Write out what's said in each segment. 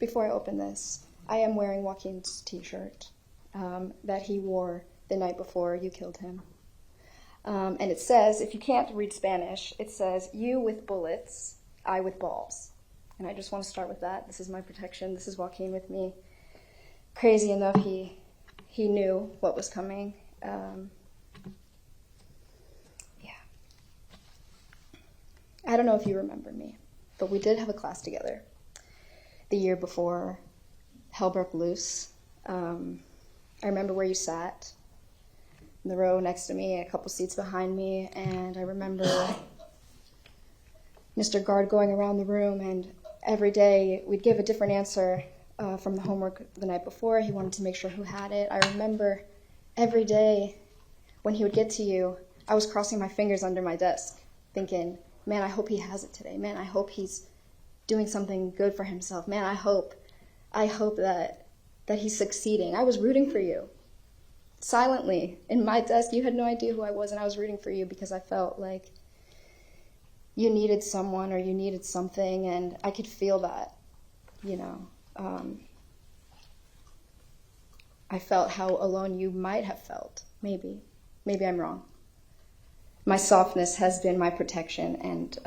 before I open this, I am wearing Joaquin's t-shirt that he wore the night before you killed him. And it says, if you can't read Spanish, it says, you with bullets, I with balls. And I just want to start with that. This is my protection. This is Joaquin with me. Crazy enough, he knew what was coming. I don't know if you remember me, but we did have a class together the year before hell broke loose. I remember where you sat, in the row next to me, a couple seats behind me, and I remember Mr. Guard going around the room, and every day we'd give a different answer from the homework the night before. He wanted to make sure who had it. I remember every day when he would get to you, I was crossing my fingers under my desk, thinking, man, I hope he has it today. Man, I hope he's doing something good for himself. Man, I hope that he's succeeding. I was rooting for you. Silently, in my desk, you had no idea who I was, and I was rooting for you because I felt like you needed someone or you needed something, and I could feel that, I felt how alone you might have felt. Maybe I'm wrong. My softness has been my protection, and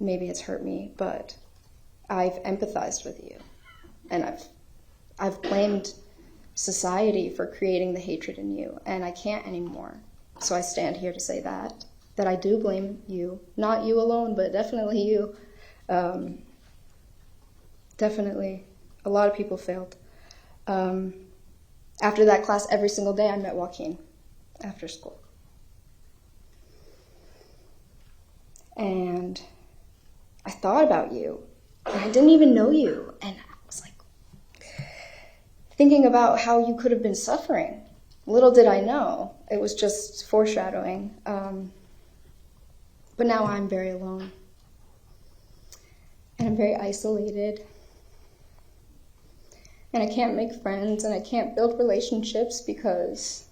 maybe it's hurt me, but I've empathized with you, and I've blamed society for creating the hatred in you, and I can't anymore. So I stand here to say that I do blame you, not you alone, but definitely you. Definitely, a lot of people failed. After that class, every single day I met Joaquin after school. And I thought about you, and I didn't even know you, and I was like thinking about how you could have been suffering. Little did I know, it was just foreshadowing. But now I'm very alone, and I'm very isolated, and I can't make friends, and I can't build relationships because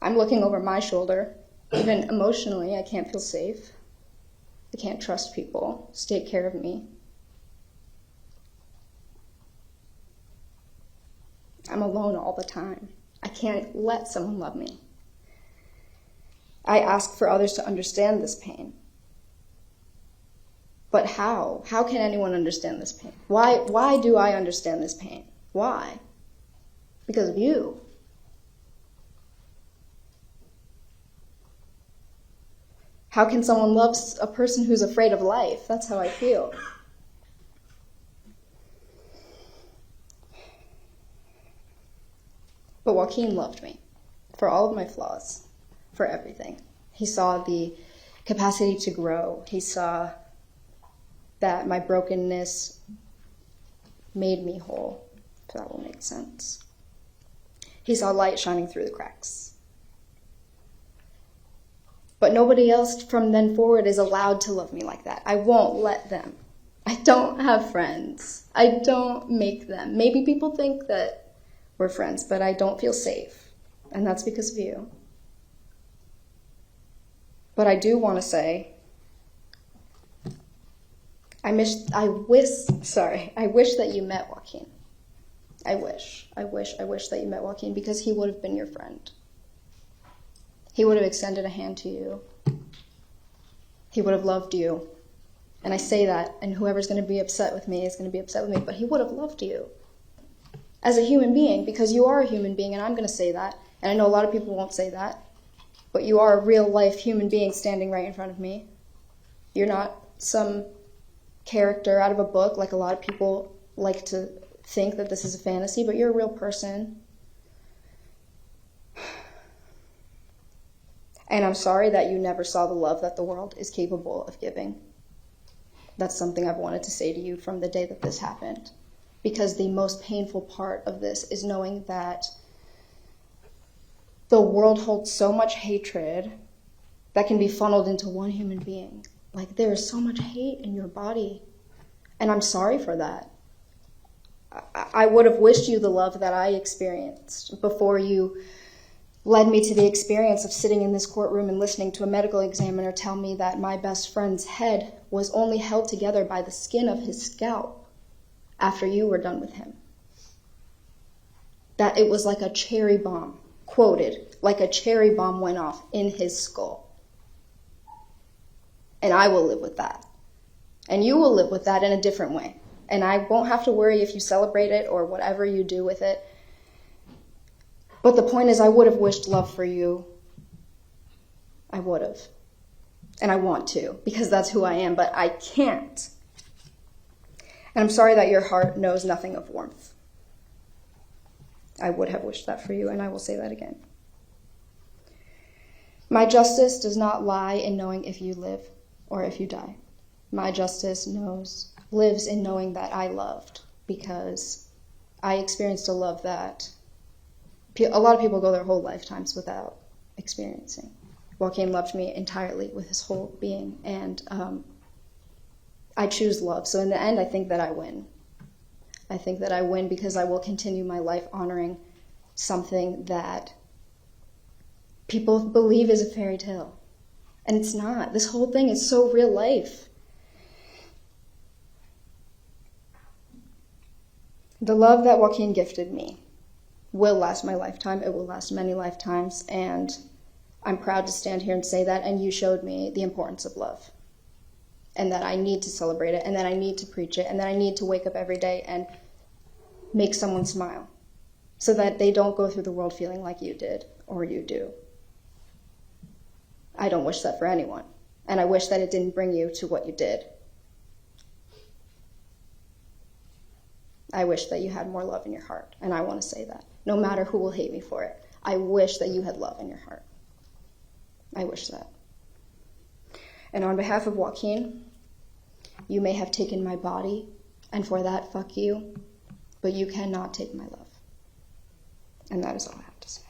I'm looking over my shoulder. Even emotionally, I can't feel safe. I can't trust people to take care of me. I'm alone all the time. I can't let someone love me. I ask for others to understand this pain. But how? How can anyone understand this pain? Why do I understand this pain? Why? Because of you. How can someone love a person who's afraid of life? That's how I feel. But Joaquin loved me for all of my flaws, for everything. He saw the capacity to grow. He saw that my brokenness made me whole, if that will make sense. He saw light shining through the cracks. But nobody else from then forward is allowed to love me like that. I won't let them. I don't have friends. I don't make them. Maybe people think that we're friends, but I don't feel safe. And that's because of you. But I do want to say, I wish that you met Joaquin. I wish that you met Joaquin, because he would have been your friend. He would have extended a hand to you. He would have loved you. And I say that, and whoever's going to be upset with me is going to be upset with me, but he would have loved you as a human being, because you are a human being, and I'm going to say that. And I know a lot of people won't say that, but you are a real-life human being standing right in front of me. You're not some character out of a book, like a lot of people like to think that this is a fantasy, but you're a real person. And I'm sorry that you never saw the love that the world is capable of giving. That's something I've wanted to say to you from the day that this happened. Because the most painful part of this is knowing that the world holds so much hatred that can be funneled into one human being. Like, there is so much hate in your body. And I'm sorry for that. I would have wished you the love that I experienced before you led me to the experience of sitting in this courtroom and listening to a medical examiner tell me that my best friend's head was only held together by the skin of his scalp. after you were done with him. That it was like a cherry bomb, quoted, like a cherry bomb went off in his skull. And I will live with that. And you will live with that in a different way. And I won't have to worry if you celebrate it or whatever you do with it. But the point is, I would have wished love for you. I would have. And I want to, because that's who I am, but I can't. And I'm sorry that your heart knows nothing of warmth. I would have wished that for you, and I will say that again. My justice does not lie in knowing if you live or if you die. My justice lives in knowing that I loved, because I experienced a love that a lot of people go their whole lifetimes without experiencing. Joaquin loved me entirely with his whole being, and I choose love. So in the end, I think that I win. I think that I win because I will continue my life honoring something that people believe is a fairy tale. And it's not. This whole thing is so real life. The love that Joaquin gifted me will last my lifetime. It will last many lifetimes. And I'm proud to stand here and say that. And you showed me the importance of love. And that I need to celebrate it, and that I need to preach it, and that I need to wake up every day and make someone smile so that they don't go through the world feeling like you did or you do. I don't wish that for anyone, and I wish that it didn't bring you to what you did. I wish that you had more love in your heart, and I want to say that, no matter who will hate me for it. I wish that you had love in your heart. I wish that. And on behalf of Joaquin, you may have taken my body, and for that, fuck you, but you cannot take my love. And that is all I have to say.